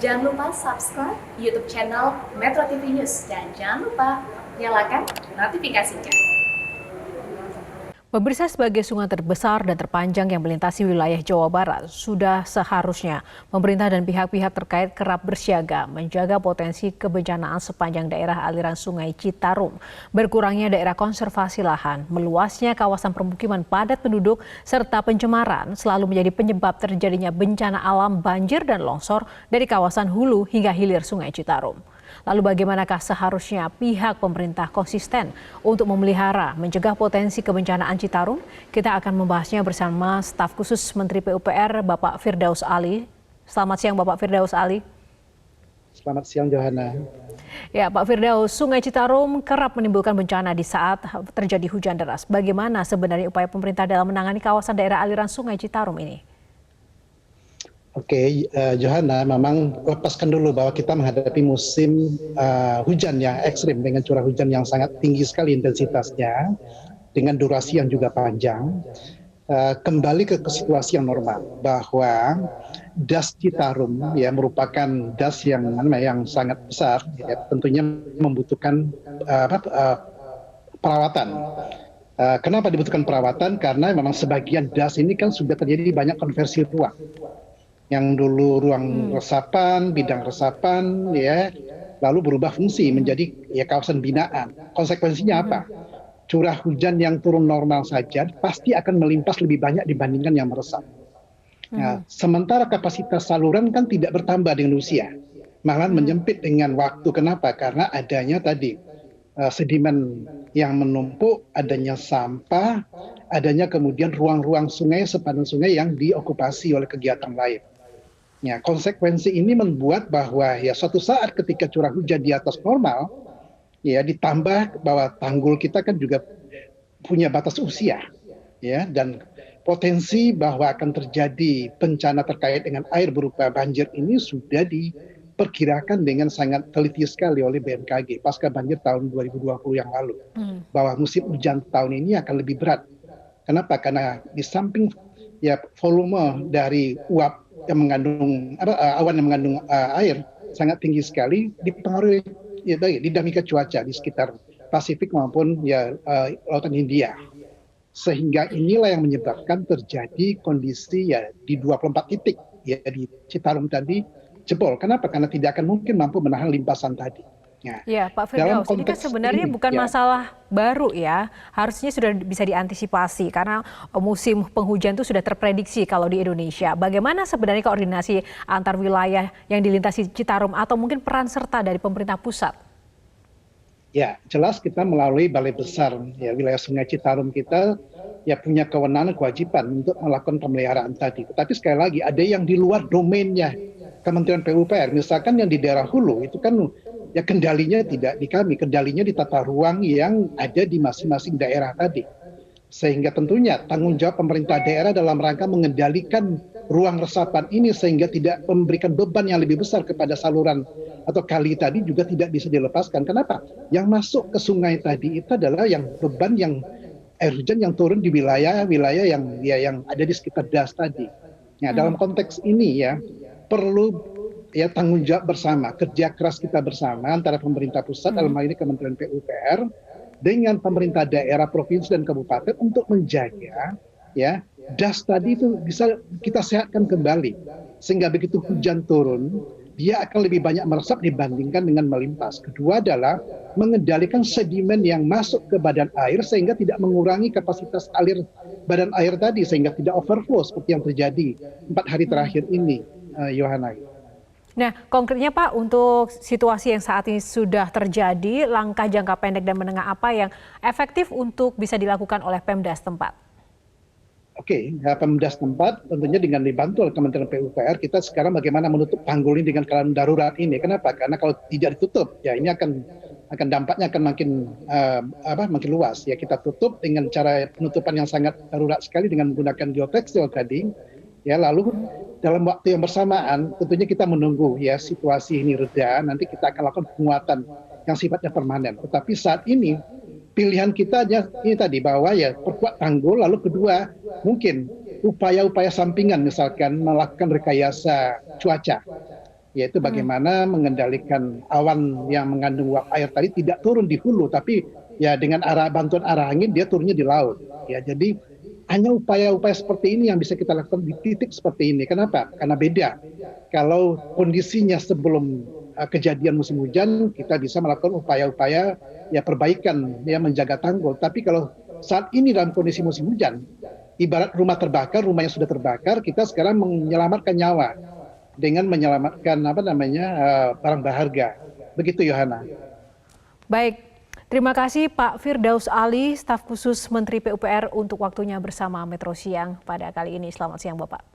Jangan lupa subscribe YouTube channel Metro TV News dan jangan lupa nyalakan notifikasinya. Pemirsa, sebagai sungai terbesar dan terpanjang yang melintasi wilayah Jawa Barat, sudah seharusnya pemerintah dan pihak-pihak terkait kerap bersiaga menjaga potensi kebencanaan sepanjang daerah aliran Sungai Citarum. Berkurangnya daerah konservasi lahan, meluasnya kawasan permukiman padat penduduk, serta pencemaran selalu menjadi penyebab terjadinya bencana alam banjir dan longsor dari kawasan hulu hingga hilir Sungai Citarum. Lalu bagaimanakah seharusnya pihak pemerintah konsisten untuk memelihara, mencegah potensi kebencanaan Citarum? Kita akan membahasnya bersama staf khusus Menteri PUPR Bapak Firdaus Ali. Selamat siang Bapak Firdaus Ali. Selamat siang Johanna. Ya Pak Firdaus, Sungai Citarum kerap menimbulkan bencana di saat terjadi hujan deras. Bagaimana sebenarnya upaya pemerintah dalam menangani kawasan daerah aliran Sungai Citarum ini? Oke, Johanna, memang lepaskan dulu bahwa kita menghadapi musim hujan yang ekstrim dengan curah hujan yang sangat tinggi sekali intensitasnya, dengan durasi yang juga panjang. Kembali ke situasi yang normal, bahwa das Citarum ya merupakan das yang sangat besar, ya, tentunya membutuhkan perawatan. Kenapa dibutuhkan perawatan? Karena memang sebagian das ini kan sudah terjadi banyak konversi ruang. Yang dulu ruang resapan, bidang resapan, ya, lalu berubah fungsi menjadi ya kawasan binaan. Konsekuensinya apa? Curah hujan yang turun normal saja pasti akan melimpas lebih banyak dibandingkan yang meresap. Nah, sementara kapasitas saluran kan tidak bertambah dengan usia, malah menyempit dengan waktu. Kenapa? Karena adanya tadi sedimen yang menumpuk, adanya sampah, adanya kemudian ruang-ruang sungai, sepanjang sungai yang diokupasi oleh kegiatan lain. Ya, konsekuensi ini membuat bahwa ya suatu saat ketika curah hujan di atas normal, ya ditambah bahwa tanggul kita kan juga punya batas usia, ya, dan potensi bahwa akan terjadi bencana terkait dengan air berupa banjir ini sudah diperkirakan dengan sangat teliti sekali oleh BMKG pasca banjir tahun 2020 yang lalu, bahwa musim hujan tahun ini akan lebih berat. Kenapa? Karena di samping ya volume dari uap yang mengandung awan yang mengandung air sangat tinggi sekali, dipengaruhi ya dinamika cuaca di sekitar Pasifik maupun ya Lautan Hindia, sehingga inilah yang menyebabkan terjadi kondisi ya di 24 titik ya di Citarum tadi jebol. Kenapa? Karena tidak akan mungkin mampu menahan limpasan tadi. Nah, ya Pak Firdaus, ini kan sebenarnya bukan masalah baru ya, harusnya sudah bisa diantisipasi karena musim penghujan itu sudah terprediksi kalau di Indonesia. Bagaimana sebenarnya koordinasi antar wilayah yang dilintasi Citarum atau mungkin peran serta dari pemerintah pusat? Ya, jelas kita melalui Balai Besar ya wilayah Sungai Citarum kita ya punya kewenangan kewajiban untuk melakukan pemeliharaan tadi. Tetapi sekali lagi ada yang di luar domainnya Kementerian PUPR, misalkan yang di daerah hulu itu kan ya kendalinya tidak di kami, kendalinya di tata ruang yang ada di masing-masing daerah tadi. Sehingga tentunya tanggung jawab pemerintah daerah dalam rangka mengendalikan ruang resapan ini sehingga tidak memberikan beban yang lebih besar kepada saluran atau kali tadi juga tidak bisa dilepaskan. Kenapa? Yang masuk ke sungai tadi itu adalah yang beban yang air hujan yang turun di wilayah-wilayah yang ada di sekitar das tadi. Nah, dalam konteks ini ya perlu ya tanggung jawab bersama, kerja keras kita bersama antara pemerintah pusat dalam hal ini Kementerian PUPR dengan pemerintah daerah, provinsi dan kabupaten untuk menjaga ya das tadi itu bisa kita sehatkan kembali sehingga begitu hujan turun dia akan lebih banyak meresap dibandingkan dengan melimpas. Kedua adalah mengendalikan sedimen yang masuk ke badan air sehingga tidak mengurangi kapasitas alir badan air tadi sehingga tidak overflow seperti yang terjadi 4 hari terakhir ini, Yohana. Nah, konkretnya Pak, untuk situasi yang saat ini sudah terjadi, langkah jangka pendek dan menengah apa yang efektif untuk bisa dilakukan oleh Pemda setempat? Oke, ya, Pemda setempat tentunya dengan dibantu oleh Kementerian PUPR, kita sekarang bagaimana menutup tanggul ini dengan keadaan darurat ini. Kenapa? Karena kalau tidak ditutup, ya ini akan dampaknya akan makin luas. Ya kita tutup dengan cara penutupan yang sangat darurat sekali dengan menggunakan geotekstil tadi. Ya lalu dalam waktu yang bersamaan tentunya kita menunggu ya situasi ini reda, nanti kita akan lakukan penguatan yang sifatnya permanen. Tetapi saat ini pilihan kita aja ini tadi bahwa ya perkuat tanggul, lalu kedua mungkin upaya-upaya sampingan misalkan melakukan rekayasa cuaca yaitu bagaimana mengendalikan awan yang mengandung uap air tadi tidak turun di hulu, tapi ya dengan bantuan arah angin dia turunnya di laut. Ya, jadi hanya upaya-upaya seperti ini yang bisa kita lakukan di titik seperti ini. Kenapa? Karena beda. Kalau kondisinya sebelum kejadian musim hujan, kita bisa melakukan upaya-upaya ya perbaikan, ya menjaga tanggul. Tapi kalau saat ini dalam kondisi musim hujan, ibarat rumah terbakar, rumah yang sudah terbakar, kita sekarang menyelamatkan nyawa dengan menyelamatkan barang berharga. Begitu, Yohana. Baik, terima kasih Pak Firdaus Ali, staf khusus Menteri PUPR untuk waktunya bersama Metro Siang pada kali ini. Selamat siang Bapak.